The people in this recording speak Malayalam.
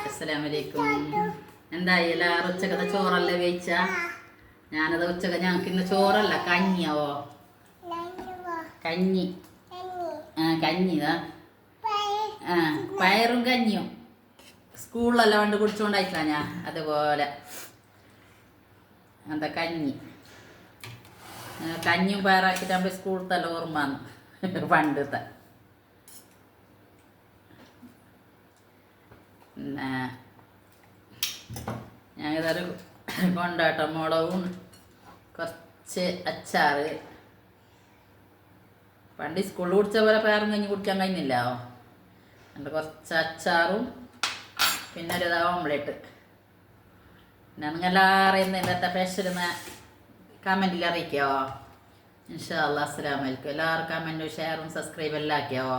അസ്സലാമലൈക്കും. എന്തായി എല്ലാവരും ഉച്ചക്കത്തെ ചോറല്ലേ വേയിച്ച? ഞാനത് ഉച്ചക്ക് ഞങ്ങൾക്ക് ഇന്ന് ചോറല്ല കഞ്ഞിയാവോ, കഞ്ഞി. കഞ്ഞിതാ. പയറും കഞ്ഞിയും സ്കൂളിലെല്ലാം കൊണ്ട് കുടിച്ചുകൊണ്ടായിട്ടാ ഞാൻ. അതുപോലെ എന്താ കഞ്ഞിയും പയറാക്കിട്ടാകുമ്പോ സ്കൂളത്തെ ഓർമ്മന്ന് പണ്ടത്തെ. പിന്നെ ഞാനിതൊരു കൊണ്ടാട്ട മുളകും കുറച്ച് അച്ചാറ്. പണ്ട് സ്കൂളിൽ കുടിച്ച പോലെ പയറും കഞ്ഞി കുടിക്കാൻ കഴിഞ്ഞില്ല. എന്നിട്ട് കുറച്ച് അച്ചാറും പിന്നെ ഒരു ഓംലെറ്റ്. പിന്നെ നിങ്ങളെല്ലാവരും അറിയുന്ന ഇന്നത്തെ സ്പെഷ്യൽ കമൻറ്റിൽ അറിയിക്കാവോ? ഇൻഷാ അല്ലാ. അസ്സലാമു അലൈക്കും. എല്ലാവരും കമൻറ്റും ഷെയറും സബ്സ്ക്രൈബ് എല്ലാം ആക്കിയാവോ?